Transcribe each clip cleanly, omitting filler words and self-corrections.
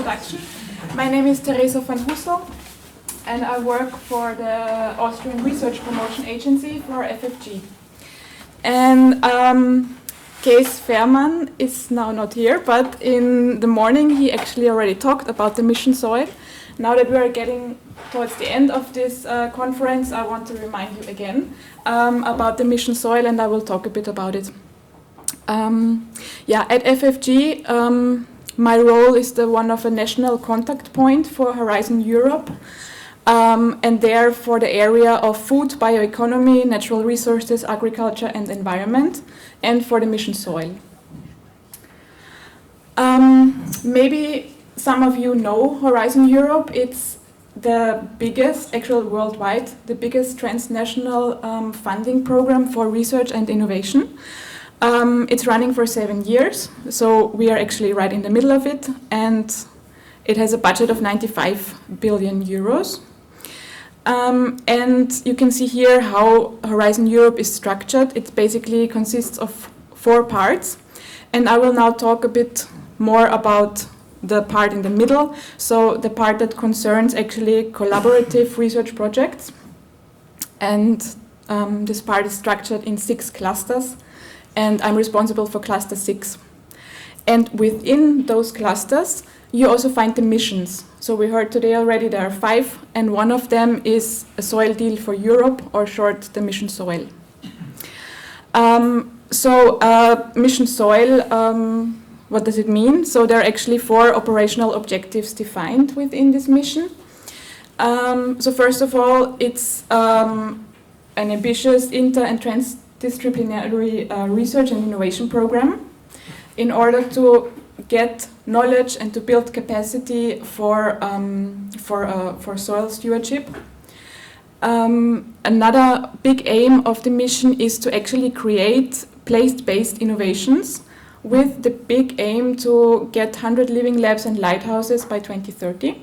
introduction. My name is Theresa van Hoesel, and I work for the Austrian Research Promotion Agency for FFG. And Kees Verman is now not here, but in the morning he actually already talked about the mission soil. Now that we are getting towards the end of this conference, I want to remind you again about the mission soil, and I will talk a bit about it. At FFG, my role is the one of a national contact point for Horizon Europe, and there for the area of food, bioeconomy, natural resources, agriculture and environment, and for the mission soil. Maybe some of you know Horizon Europe. It's the biggest, actually worldwide, the biggest transnational funding program for research and innovation. It's running for 7 years, so we are actually right in the middle of it, and it has a budget of 95 billion euros. And you can see here how Horizon Europe is structured. It basically consists of 4 parts, and I will now talk a bit more about the part in the middle, so the part that concerns actually collaborative research projects. And this part is structured in 6 clusters, and I'm responsible for cluster 6. And within those clusters, you also find the missions. So we heard today already there are 5, and one of them is a soil deal for Europe, or short, the mission soil. Mission soil, what does it mean? So there are actually 4 operational objectives defined within this mission. So first of all, it's an ambitious inter- and transdisciplinary research and innovation program in order to get knowledge and to build capacity for soil stewardship. Another big aim of the mission is to actually create place-based innovations with the big aim to get 100 living labs and lighthouses by 2030.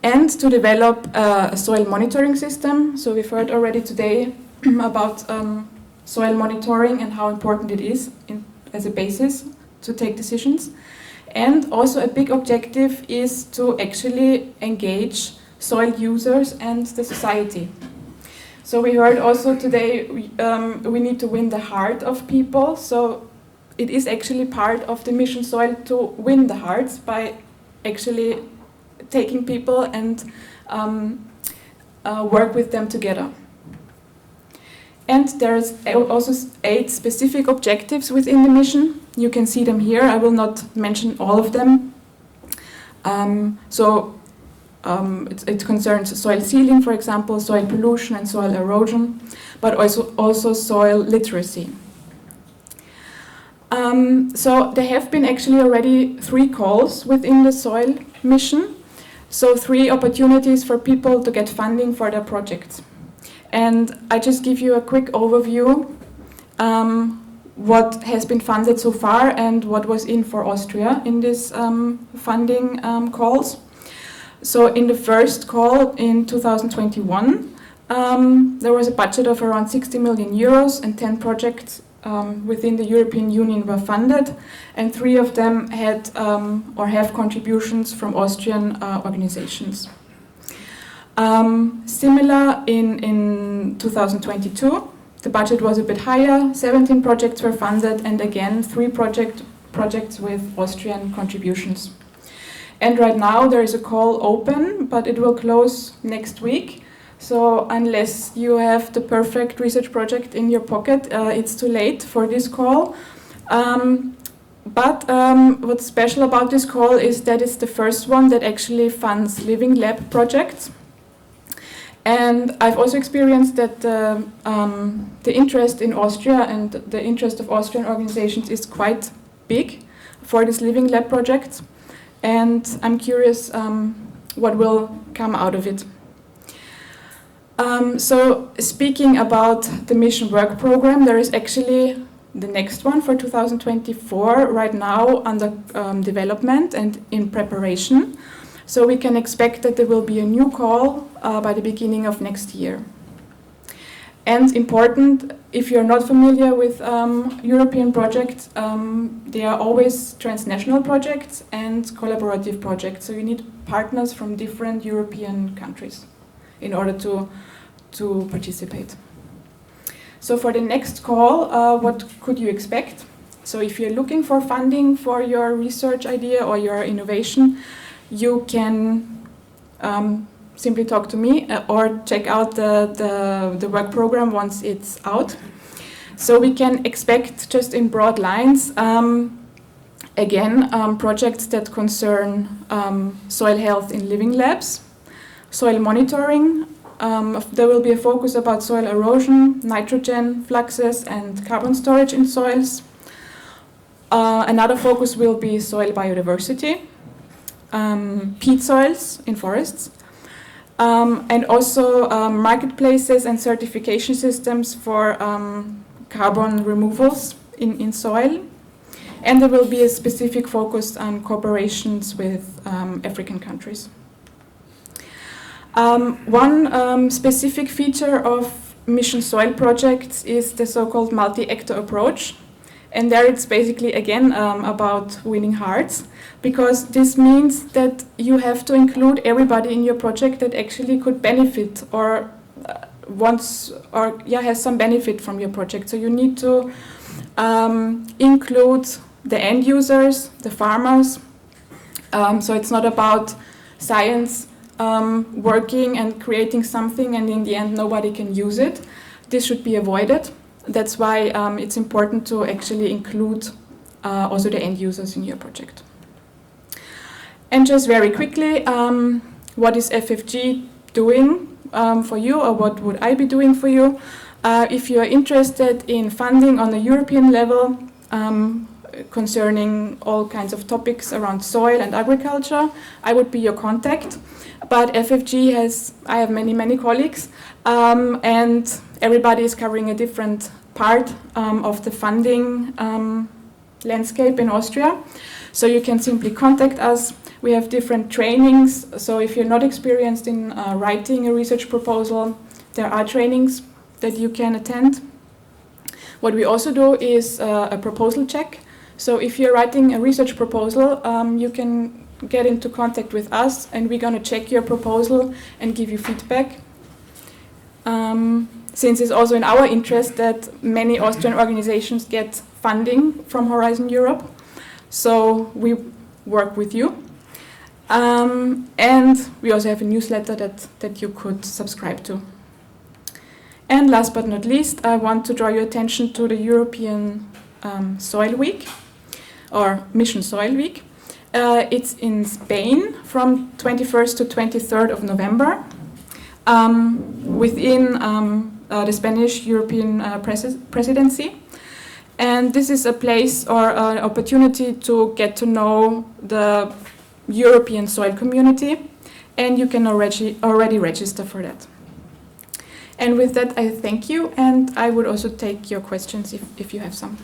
And to develop a soil monitoring system. So we've heard already today about soil monitoring and how important it is as a basis to take decisions. And also a big objective is to actually engage soil users and the society. So we heard also today we need to win the heart of people. So it is actually part of the mission soil to win the hearts by actually taking people and work with them together. And there's also 8 specific objectives within the mission. You can see them here. I will not mention all of them. It concerns soil sealing, for example, soil pollution and soil erosion, but also soil literacy. So there have been actually already 3 calls within the soil mission. So 3 opportunities for people to get funding for their projects. And I just give you a quick overview what has been funded so far and what was in for Austria in this funding calls. So in the first call in 2021, there was a budget of around 60 million euros and 10 projects within the European Union were funded, and 3 of them had or have contributions from Austrian organizations. Similar in 2022, the budget was a bit higher, 17 projects were funded, and again 3 projects with Austrian contributions. And right now there is a call open, but it will close next week. So unless you have the perfect research project in your pocket, it's too late for this call. But what's special about this call is that it's the first one that actually funds living lab projects. And I've also experienced that the interest in Austria and the interest of Austrian organizations is quite big for this living lab project. And I'm curious what will come out of it. So speaking about the mission work program, there is actually the next one for 2024 right now under development and in preparation. So we can expect that there will be a new call by the beginning of next year. And important if you're not familiar with European projects, they are always transnational projects and collaborative projects. So you need partners from different European countries in order to participate. So for the next call, what could you expect? So if you're looking for funding for your research idea or your innovation, you can simply talk to me or check out the work program once it's out. So we can expect, just in broad lines, again, projects that concern soil health in living labs, soil monitoring. There will be a focus about soil erosion, nitrogen fluxes and carbon storage in soils. Another focus will be soil biodiversity, peat soils in forests, and also marketplaces and certification systems for carbon removals in soil. And there will be a specific focus on cooperations with African countries. One specific feature of Mission Soil projects is the so-called multi-actor approach. And there it's basically, again, about winning hearts, because this means that you have to include everybody in your project that actually could benefit or has some benefit from your project. So you need to include the end users, the farmers. So it's not about science working and creating something and in the end nobody can use it. This should be avoided. That's why it's important to actually include also the end users in your project. And just very quickly, what is FFG doing for you, or what would I be doing for you? If you are interested in funding on a European level concerning all kinds of topics around soil and agriculture, I would be your contact. But FFG I have many colleagues, and everybody is covering a different part of the funding landscape in Austria. So you can simply contact us. We have different trainings. So if you're not experienced in writing a research proposal, there are trainings that you can attend. What we also do is a proposal check. So if you're writing a research proposal, you can get into contact with us and we're going to check your proposal and give you feedback. Since it's also in our interest that many Austrian organizations get funding from Horizon Europe, so we work with you. And we also have a newsletter that you could subscribe to. And last but not least, I want to draw your attention to the European Soil Week, or Mission Soil Week. It's in Spain from 21st to 23rd of November within the Spanish European presidency. And this is a place or an opportunity to get to know the European soil community, and you can already register for that. And with that, I thank you, and I would also take your questions if you have some.